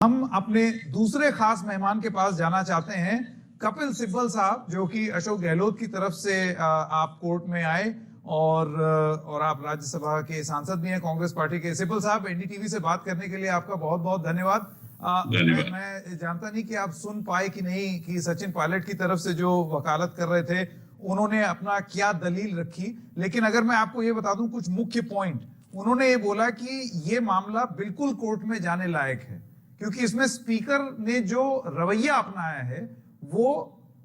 हम अपने दूसरे खास मेहमान के पास जाना चाहते हैं, कपिल सिब्बल साहब, जो कि अशोक गहलोत की तरफ से आप कोर्ट में आए और आप राज्यसभा के सांसद भी हैं कांग्रेस पार्टी के। सिब्बल साहब, एनडीटीवी से बात करने के लिए आपका बहुत बहुत धन्यवाद। मैं जानता नहीं कि आप सुन पाए कि नहीं कि सचिन पायलट की तरफ से जो वकालत कर रहे थे उन्होंने अपना क्या दलील रखी, लेकिन अगर मैं आपको ये बता दूं कुछ मुख्य पॉइंट, उन्होंने ये बोला कि ये मामला बिल्कुल कोर्ट में जाने लायक है क्योंकि इसमें स्पीकर ने जो रवैया अपनाया है वो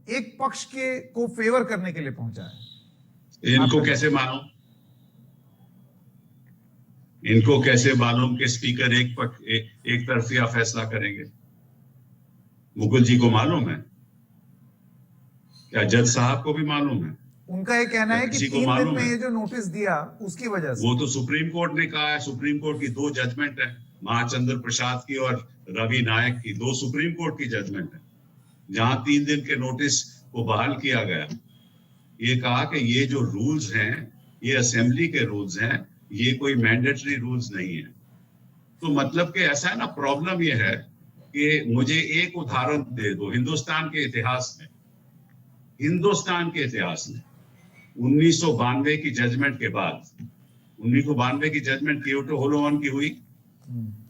एक पक्ष के को फेवर करने के लिए पहुंचा है। इनको कैसे मालूम? इनको कैसे मालूम कि स्पीकर एक तरफिया फैसला करेंगे? मुकुल जी को मालूम है? क्या जज साहब को भी मालूम है? उनका ये कहना है कि 3 दिन में ये जो नोटिस दिया उसकी वजह से। वो तो सुप्रीम कोर्ट ने कहा है। सुप्रीम कोर्ट की 2 जजमेंट है, महाचंद्र प्रसाद की और रवि नायक की। 2 सुप्रीम कोर्ट की जजमेंट है जहां 3 दिन के नोटिस को बहाल किया गया। ये कहा कि ये जो रूल्स हैं ये असेंबली के रूल्स हैं, ये कोई मैंडेटरी रूल्स नहीं है। तो मतलब कि ऐसा है ना, प्रॉब्लम ये है कि मुझे एक उदाहरण दे दो। हिंदुस्तान के इतिहास में 1992 की जजमेंट के बाद, 1992 की जजमेंट क्योटो होलोवन की हुई,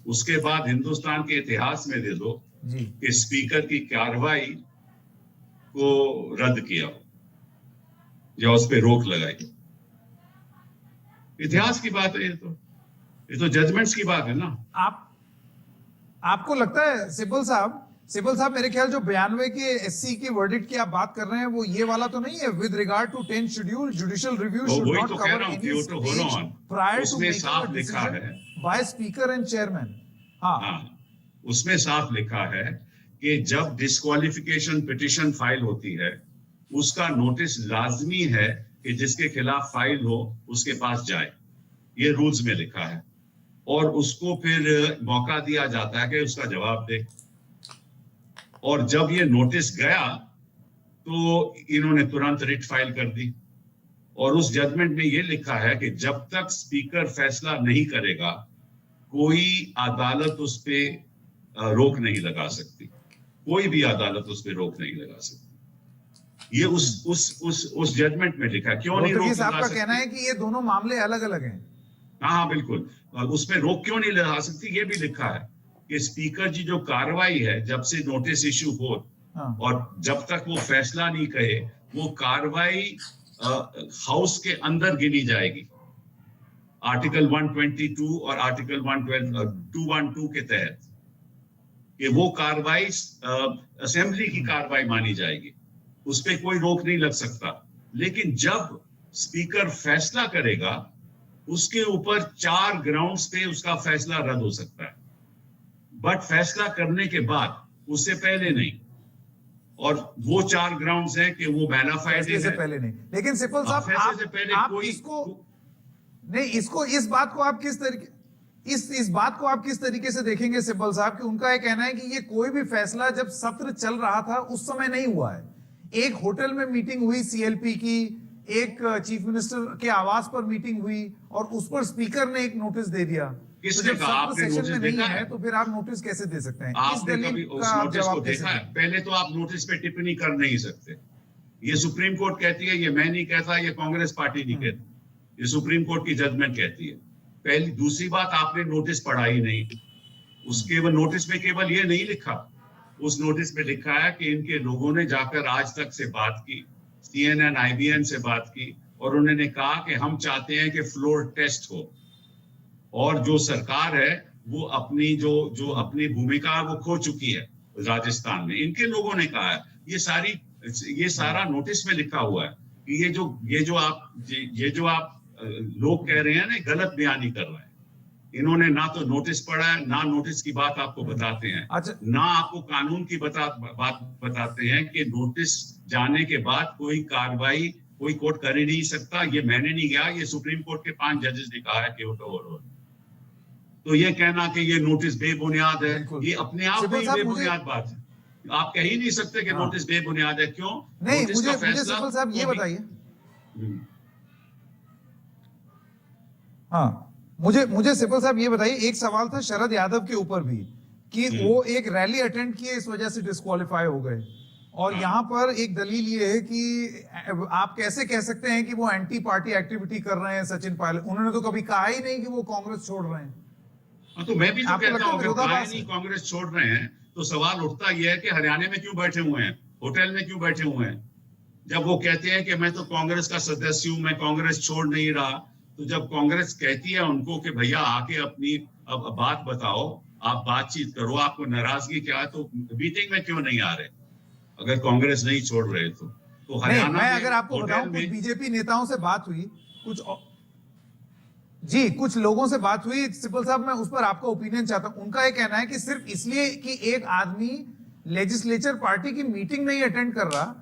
उसके बाद हिंदुस्तान के इतिहास में दे दो कि स्पीकर की कार्रवाई को रद्द किया या उस पर रोक लगाई। इतिहास की बात है ये तो जजमेंट्स की बात है ना। आपको लगता है सिब्बल साहब, मेरे ख्याल जो 92 के एससी की वर्डिक्ट की आप बात कर रहे हैं वो ये वाला तो नहीं है? With regard to 10th schedule, judicial review should not cover any speech prior to making a decision by speaker and chairman. हाँ, उसमें साफ लिखा है कि जब डिस्क्वालिफिकेशन पिटीशन फाइल होती है उसका नोटिस लाजमी है कि जिसके खिलाफ फाइल हो उसके पास जाए। ये रूल्स में लिखा है और उसको फिर मौका दिया जाता है कि उसका जवाब दे। और जब ये नोटिस गया तो इन्होंने तुरंत रिट फाइल कर दी और उस जजमेंट में ये लिखा है कि जब तक स्पीकर फैसला नहीं करेगा कोई अदालत उस पे रोक नहीं लगा सकती। कोई भी अदालत उस पे रोक नहीं लगा सकती। ये उस जजमेंट में लिखा है। क्यों नहीं रोक लगा सकती? आपका कहना है कि ये दोनों मामले अलग अलग हैं। हाँ बिल्कुल, उसमें रोक क्यों नहीं लगा सकती ये भी लिखा है कि स्पीकर जी जो कार्रवाई है जब से नोटिस इश्यू हो और जब तक वो फैसला नहीं कहे वो कार्रवाई हाउस के अंदर गिनी जाएगी। आर्टिकल 122 और आर्टिकल 212 के तहत कि वो कार्रवाई असेंबली की कार्रवाई मानी जाएगी, उस पर कोई रोक नहीं लग सकता। लेकिन जब स्पीकर फैसला करेगा उसके ऊपर 4 ग्राउंड्स पे उसका फैसला रद्द हो सकता है, बट फैसला करने के बाद, उससे पहले नहीं। और वो 4 ग्राउंड्स हैं कि वो मैनाफाइड है, पहले नहीं। लेकिन सिब्बल साहब, इस बात को आप किस तरीके से देखेंगे सिब्बल साहब? कि उनका यह कहना है कि ये कोई भी फैसला जब सत्र चल रहा था उस समय नहीं हुआ है। एक होटल में मीटिंग हुई सीएलपी की, एक चीफ मिनिस्टर के आवास पर मीटिंग हुई और उस पर स्पीकर ने एक नोटिस दे दिया। किसने कहा? आपने नोटिस देखा है? तो फिर आप नोटिस कैसे दे सकते हैं? आपने कभी उस नोटिस को देखा है? पहले तो आप नोटिस पे टिप्पणी कर नहीं सकते। ये सुप्रीम कोर्ट कहती है, ये मैं नहीं कहता, ये कांग्रेस पार्टी नहीं कहती, ये सुप्रीम कोर्ट की जजमेंट कहती है। पहली दूसरी बात, आपने नोटिस पढ़ा ही नहीं। उसके नोटिस में केवल ये नहीं लिखा, उस नोटिस में लिखा है कि इनके लोगों ने जाकर आज तक से बात की, CNN, IBN से बात की और उन्होंने कहा कि हम चाहते हैं कि फ्लोर टेस्ट हो और जो सरकार है वो जो अपनी भूमिका वो खो चुकी है राजस्थान में। इनके लोगों ने कहा है। ये सारा नोटिस में लिखा हुआ है कि ये जो आप लोग कह रहे हैं ना, गलत बयानी कर रहे हैं। इन्होंने ना तो नोटिस पढ़ा है, ना नोटिस की बात आपको बताते हैं। अच्छा। ना आपको कानून की बात बताते हैं कि नोटिस जाने के बाद कोई कार्रवाई कोई कोर्ट कर ही नहीं सकता। ये मैंने नहीं कहा, ये सुप्रीम कोर्ट के 5 जजेस ने कहा है कि तो ये कहना कि ये नोटिस बेबुनियाद है, ये अपने आप में बेबुनियाद बात है। आप कह ही नहीं सकते कि नोटिस बेबुनियाद है। क्यों नहीं? मुझे सिब्बल साहब ये बताइए। हाँ, मुझे सिब्बल साहब ये बताइए, एक सवाल था शरद यादव के ऊपर भी कि वो एक रैली अटेंड किए, इस वजह से डिस्क्वालीफाई हो गए। और यहाँ पर एक दलील ये है कि आप कैसे कह सकते हैं कि वो एंटी पार्टी एक्टिविटी कर रहे हैं सचिन पायलट, उन्होंने तो कभी कहा ही नहीं कि वो कांग्रेस छोड़ रहे हैं। तो मैं भी तो कहता हूँ अगर कहा नहीं कांग्रेस छोड़ रहे हैं तो सवाल उठता यह है कि हरियाणा में क्यों बैठे हुए हैं, होटल में क्यों बैठे हुए हैं? जब वो कहते हैं कि मैं तो कांग्रेस का सदस्य हूं, मैं कांग्रेस छोड़ नहीं रहा, तो जब कांग्रेस कहती है उनको कि भैया आके अपनी अब बात बताओ, आप बातचीत करो, आपको नाराजगी क्या है, तो मीटिंग में क्यों नहीं आ रहे अगर कांग्रेस नहीं छोड़ रहे तो हरियाणा मैं अगर आपको बताऊं, कुछ बीजेपी नेताओं से बात हुई, कुछ लोगों से बात हुई सिब्बल साहब, मैं उस पर आपका ओपिनियन चाहता हूं। उनका यह कहना है कि सिर्फ इसलिए कि एक आदमी लेजिस्लेचर पार्टी की मीटिंग नहीं अटेंड कर रहा,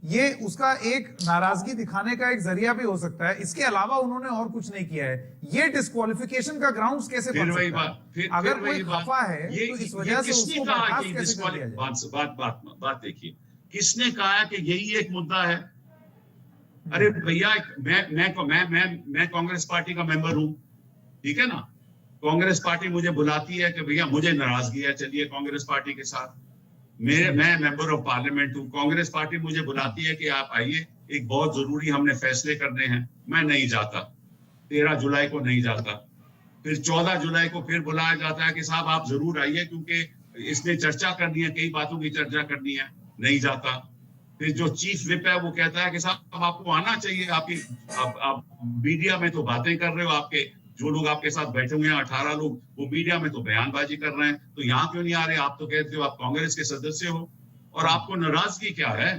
ये उसका एक नाराजगी दिखाने का एक जरिया भी हो सकता है, इसके अलावा उन्होंने और कुछ नहीं किया है। ये डिस्क्वालिफिकेशन का ग्राउंड्स कैसे बन सकता है? अगर कोई खफा है तो इस वजह से उसको बर्खास्त कैसे कर दिया जाए? बात देखिए, किसने कहा कि यही एक मुद्दा है? अरे भैया, मैं कांग्रेस पार्टी का मेंबर हूं, ठीक है ना? कांग्रेस पार्टी मुझे बुलाती है कि भैया मुझे नाराजगी है, चलिए कांग्रेस पार्टी के साथ। मैं मेंबर ऑफ पार्लियामेंट हूँ, कांग्रेस पार्टी मुझे बुलाती है कि आप आइए, एक बहुत जरूरी हमने फैसले करने हैं, मैं नहीं जाता, 13 जुलाई को नहीं जाता। फिर 14 जुलाई को फिर बुलाया जाता है कि साहब आप जरूर आइए क्योंकि इसने चर्चा करनी है, कई बातों की चर्चा करनी है, नहीं जाता। फिर जो चीफ विप है वो कहता है कि साहब आपको आना चाहिए, आप मीडिया में तो बातें कर रहे हो, आपके जो लोग आपके साथ बैठे हुए हैं 18 लोग, वो मीडिया में तो बयानबाजी कर रहे हैं, तो यहाँ क्यों नहीं आ रहे? आप तो कहते हो आप कांग्रेस के सदस्य हो, और आपको नाराजगी क्या है?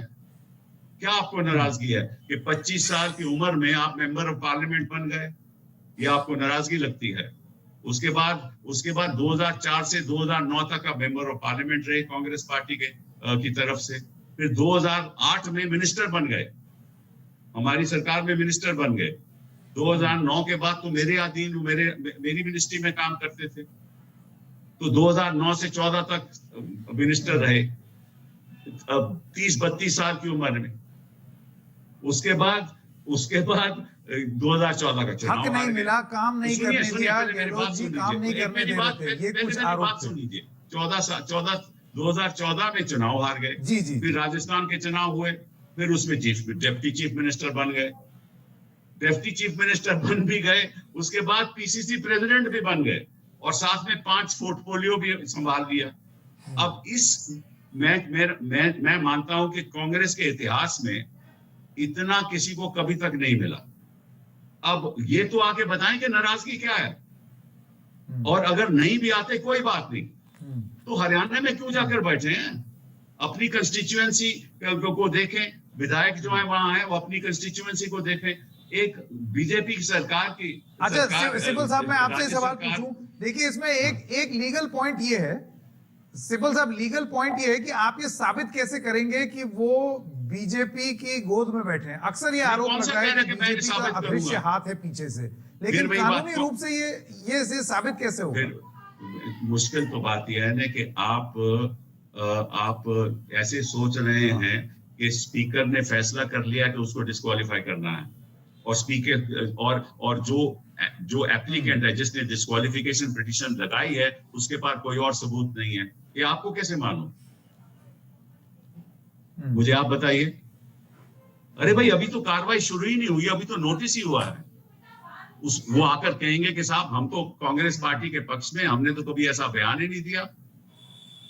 क्या आपको नाराजगी है कि 25 साल की उम्र में आप मेंबर ऑफ पार्लियामेंट बन गए? ये आपको नाराजगी लगती है? उसके बाद 2004 से 2009 तक का मेंबर ऑफ पार्लियामेंट रहे कांग्रेस पार्टी की तरफ से। फिर 2008 में मिनिस्टर बन गए, हमारी सरकार में मिनिस्टर बन गए। 2009 के बाद तो मेरे अधीन मेरी मिनिस्ट्री में काम करते थे, तो 2009 से 14 तक मिनिस्टर रहे, 30-32 साल की उम्र में। उसके बाद 2014 का चुनाव हक नहीं मिला, काम नहीं करने दिया, गहलोत जी काम नहीं करने दे रहे थे, ये कुछ आरोप सुन लीजिए। 2014 में चुनाव हार गए, फिर राजस्थान के चुनाव हुए, फिर उसमें डिप्टी चीफ मिनिस्टर बन गए, डिप्टी चीफ मिनिस्टर बन भी गए, उसके बाद पीसीसी प्रेसिडेंट भी बन गए, और साथ में 5 पोर्टफोलियो भी संभाल लिया। अब मैं मानता हूं कि कांग्रेस के इतिहास में इतना किसी को कभी तक नहीं मिला। अब ये तो आके बताएं कि नाराजगी क्या है, और अगर नहीं भी आते कोई बात नहीं, तो हरियाणा में क्यों जाकर बैठे हैं? अपनी कंस्टिट्यूएंसी को देखें, विधायक जो है वहां है वो अपनी कंस्टिट्यूएंसी को देखें। एक बीजेपी की सरकार की सिब्बल साहब, मैं आपसे सवाल पूछूं, देखिए इसमें एक लीगल पॉइंट ये है सिब्बल साहब, लीगल पॉइंट ये है कि आप ये साबित कैसे करेंगे कि वो बीजेपी की गोद में बैठे हैं? अक्सर ये आरोप लगा है कि बीजेपी का अदृश्य हाथ है पीछे से, लेकिन कानूनी रूप से ये साबित कैसे होगा? मुश्किल तो बात यह है ना कि आप ऐसे सोच रहे हैं कि स्पीकर ने फैसला कर लिया कि उसको डिस्क्वालीफाई करना है, और स्पीकर और जो एप्लीकेंट है जिसने डिस्क्वालिफिकेशन पिटीशन लगाई है उसके पास कोई और सबूत नहीं है, ये आपको कैसे मालूम? मुझे आप बताइए। अरे भाई, अभी तो कार्रवाई शुरू ही नहीं हुई, अभी तो नोटिस ही हुआ है। वो आकर कहेंगे कि साहब हम तो कांग्रेस पार्टी के पक्ष में, हमने तो कभी ऐसा बयान ही नहीं दिया।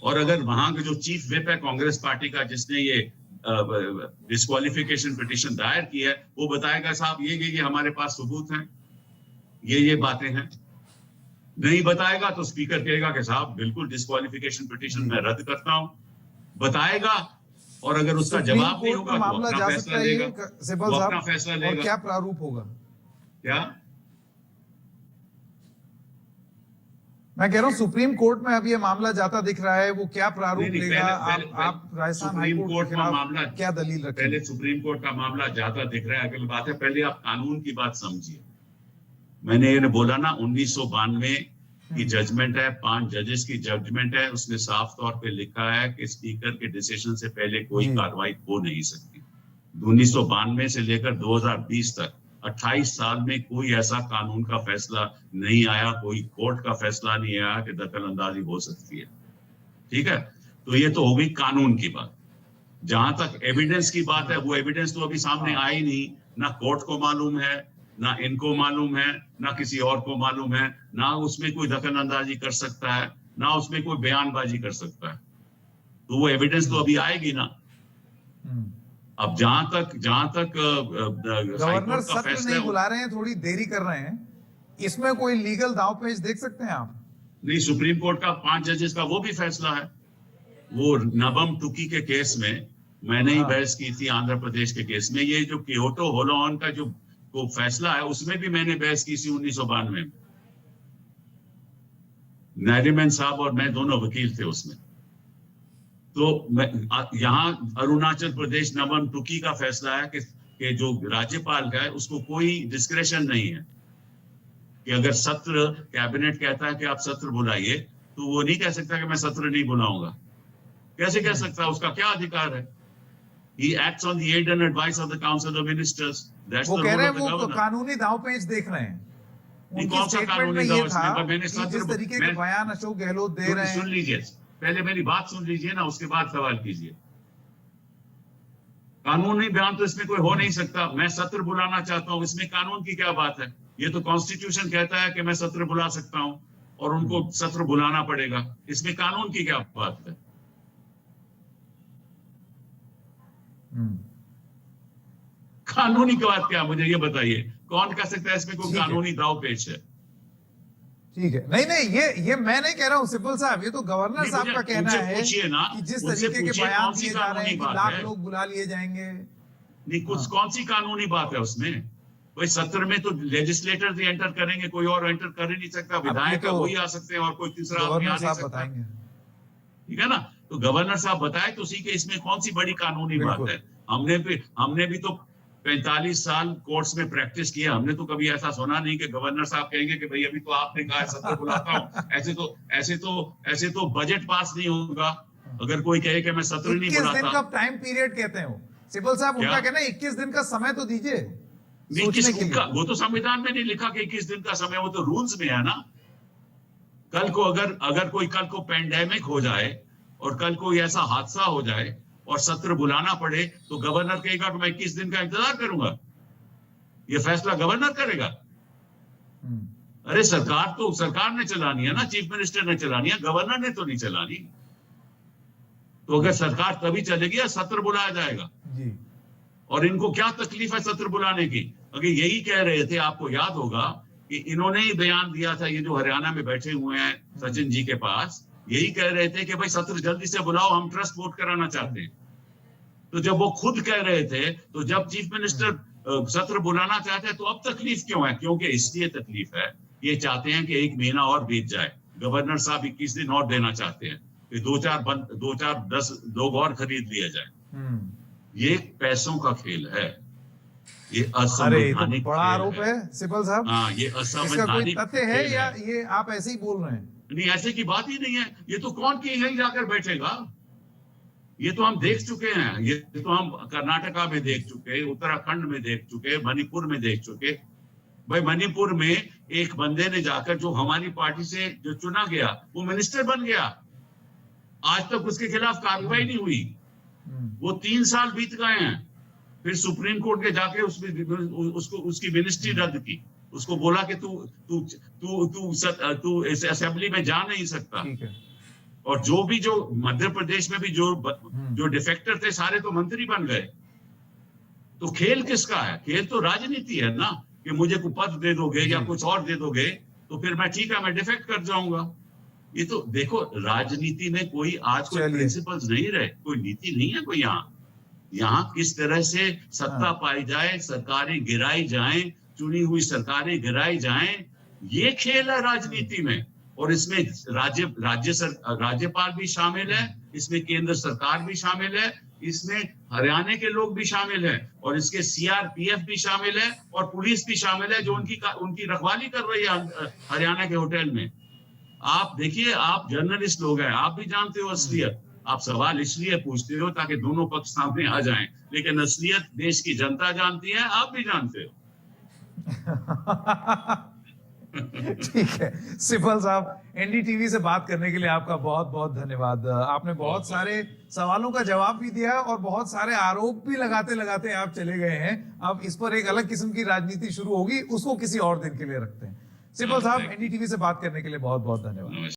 और अगर वहां के जो चीफ विप है कांग्रेस पार्टी का, जिसने ये डिस्क्वालिफिकेशन पिटीशन दायर की है, वो बताएगा साहब ये हमारे पास सबूत हैं, ये बातें हैं। नहीं बताएगा तो स्पीकर कहेगा कि साहब बिल्कुल डिस्क्वालिफिकेशन पिटीशन मैं रद्द करता हूं, बताएगा। और अगर उसका जवाब नहीं होगा तो अपना फैसला लेगा, वो अपना फैसला लेगा। और क्या प्रारूप होगा? क्या मैं कह रहा हूं, सुप्रीम कोर्ट में अभी ये मामला जाता दिख रहा है, वो क्या प्रारूप लेगा? आप राजस्थान हाई कोर्ट का मामला क्या दलील रखें? पहले सुप्रीम कोर्ट का मामला जाता दिख रहा है, अगली बात है पहले आप कानून की बात समझिए। मैंने ये बोला ना, 1992 की जजमेंट है, 5 जजेस की जजमेंट है, उसने साफ तौर पे लिखा है कि स्पीकर के डिसीजन से पहले कोई कार्रवाई हो नहीं सकती। 1992 से लेकर 2020 तक 28 साल में कोई ऐसा कानून का फैसला नहीं आया, कोई कोर्ट का फैसला नहीं आया कि दखल अंदाजी हो सकती है। ठीक है, तो ये तो हो गई कानून की बात। जहां तक एविडेंस की बात है, वो एविडेंस तो अभी सामने आई नहीं, ना कोर्ट को मालूम है, ना इनको मालूम है, ना किसी और को मालूम है, ना उसमें कोई दखल अंदाजी कर सकता है, ना उसमें कोई बयानबाजी कर सकता है। तो वो एविडेंस तो अभी आएगी ना। अब जहां तक गवर्नर सत्र नहीं बुला रहे हैं, थोड़ी देरी कर रहे हैं, इसमें कोई लीगल दांवपेच देख सकते हैं आप? नहीं, सुप्रीम कोर्ट का 5 जजेस का वो भी फैसला है। वो नबम टुकी के केस में मैंने ही बहस की थी, आंध्र प्रदेश के केस में। ये जो क्योटो होलोन का जो फैसला है, उसमें भी मैंने बहस की थी 1992 में। नैरिमन साहब और मैं दोनों वकील थे उसमें। तो यहाँ अरुणाचल प्रदेश नबम टुकी का फैसला है कि जो राज्यपाल का है उसको कोई डिस्क्रेशन नहीं है कि अगर सत्र कैबिनेट कहता है कि आप सत्र बुलाइए, तो वो नहीं कह सकता कि मैं सत्र नहीं बुलाऊंगा। कैसे कह सकता है? उसका क्या अधिकार है? He acts on the aid and advice of the Council of Ministers. That's वो the कह role रहे of हैं the वो governor. कानूनी दांवपेच देख रहे हैं। नहीं, उनकी कौन सा स्टेटमेंट कानूनी में ये दांव? था मैंने कि जिस तरीके के बयान अशोक गहलोत दे रहे सुन हैं। लीजिए, पहले मेरी बात सुन लीजिए ना, उसके बाद सवाल कीजिए। कानूनी बयान तो इसमें कोई हो नहीं सकता। मैं सत्र बुलाना चाहता हूँ, इसमें कानून की क्या बात है? ये तो कॉन्स्टिट्यूशन कहता है कि मैं सत्र बुला सकता हूँ और उनको सत्र बुलाना पड़ेगा। इसमें कानून की क्या बात है? कानूनी की बात क्या, मुझे ये बताइए, कौन कह सकता है इसमें कोई कानूनी दाव पेच है? ठीक है, नहीं ये मैं नहीं कह रहा हूँ सिब्बल साहब, ये तो गवर्नर साहब का कहना है कि जिस तरीके के बयान दिए जा रहे हैं कि लाख लोग बुला लिए जाएंगे। नहीं, कुछ कौन सी कानूनी बात है उसमें? कोई सत्र में तो लेजिस्लेटर ही एंटर करेंगे, कोई और एंटर कर ही नहीं सकता। विधायक तो वही आ सकते हैं और कोई तीसरा आदमी आ नहीं सकता। ठीक है ना? तो गवर्नर साहब बताए तो उसी के इसमें कौन सी बड़ी कानूनी बात है? हमने भी तो 45 साल कोर्ट्स में प्रैक्टिस किया। हमने तो कभी ऐसा सुना नहीं कि गवर्नर साहब कहेंगे कि भाई अभी तो आपने कहा सत्र बुलाता हूँ। ऐसे तो बजट पास नहीं होगा अगर कोई कहे कि मैं सत्र नहीं बुलाता। 21 दिन का टाइम पीरियड कहते हैं वो सिब्बल साहब, उनका कहना है 21 दिन का समय तो दीजिए सोचने के लिए। वो तो संविधान में नहीं लिखा कि 21 दिन का समय, वो तो रूल्स में है ना। कल को अगर कोई कल को पेंडेमिक हो जाए और कल कोई ऐसा हादसा हो जाए और सत्र बुलाना पड़े, तो गवर्नर कहेगा कि मैं 21 दिन का इंतजार करूंगा? ये फैसला गवर्नर करेगा? अरे सरकार ने चलानी है ना, चीफ मिनिस्टर ने चलानी है, गवर्नर ने तो नहीं चलानी। तो अगर सरकार तभी चलेगी या सत्र बुलाया जाएगा जी। और इनको क्या तकलीफ है सत्र बुलाने की? अगर यही कह रहे थे, आपको याद होगा कि इन्होंने ही बयान दिया था, ये जो हरियाणा में बैठे हुए हैं सचिन जी के पास, यही कह रहे थे कि भाई सत्र जल्दी से बुलाओ, हम ट्रस्ट वोट कराना चाहते हैं। तो जब वो खुद कह रहे थे, तो जब चीफ मिनिस्टर सत्र बुलाना चाहते हैं, तो अब तकलीफ क्यों है? क्योंकि इसलिए तकलीफ है, ये चाहते हैं कि 1 महीना और बीत जाए। गवर्नर साहब 21 दिन और देना चाहते हैं कि 2-4-10 लोग और खरीद लिए जाए। ये पैसों का खेल है, ये असंवैधानिक बड़ा आरोप है सिब्बल साहब। हाँ, ये असंवैधानिक तथ्य है या ये आप ऐसे ही बोल रहे हैं? नहीं, ऐसे की बात ही नहीं है। ये तो कौन की यही जाकर बैठेगा? ये तो हम देख चुके हैं। ये तो हम कर्नाटका में देख चुके, उत्तराखंड में देख चुके, मणिपुर में देख चुके। भाई मणिपुर में एक बंदे ने जाकर, जो हमारी पार्टी से जो चुना गया, वो मिनिस्टर बन गया, आज तक उसके खिलाफ कार्रवाई नहीं हुई। वो 3 साल बीत गए हैं। फिर सुप्रीम कोर्ट के जाके उसकी मिनिस्ट्री रद्द की। उसको बोला कि तू इस असेंबली में जा नहीं सकता। और जो मध्य प्रदेश में भी जो डिफेक्टर थे, सारे तो मंत्री बन गए। तो खेल किसका है? खेल तो राजनीति है ना, कि मुझे कोई पद दे दोगे या कुछ और दे दोगे तो फिर मैं ठीक है, मैं डिफेक्ट कर जाऊंगा। ये तो देखो, राजनीति में कोई आज कोई प्रिंसिपल्स नहीं रहे, कोई नीति नहीं है कोई। यहाँ किस तरह से सत्ता पाई जाए, सरकारें गिराई जाएं, चुनी हुई सरकारें गिराई जाएं, ये खेल है राजनीति में। और इसमें राज्यपाल भी शामिल है, इसमें केंद्र सरकार भी शामिल है, इसमें हरियाणा के लोग भी शामिल हैं, और इसके सीआरपीएफ भी शामिल है, और पुलिस भी शामिल है, जो उनकी रखवाली कर रही है हरियाणा के होटल में। आप देखिए, आप जर्नलिस्ट लोग हैं, आप भी जानते हो असलियत। आप सवाल इसलिए पूछते हो ताकि दोनों पक्ष सामने आ जाएं, लेकिन असलियत देश की जनता जानती है, आप भी जानते हो। ठीक है सिब्बल साहब, एनडीटीवी से बात करने के लिए आपका बहुत बहुत धन्यवाद। आपने बहुत सारे सवालों का जवाब भी दिया और बहुत सारे आरोप भी लगाते लगाते आप चले गए हैं। अब इस पर एक अलग किस्म की राजनीति शुरू होगी, उसको किसी और दिन के लिए रखते हैं। सिब्बल साहब, एनडीटीवी से बात करने के लिए बहुत बहुत धन्यवाद।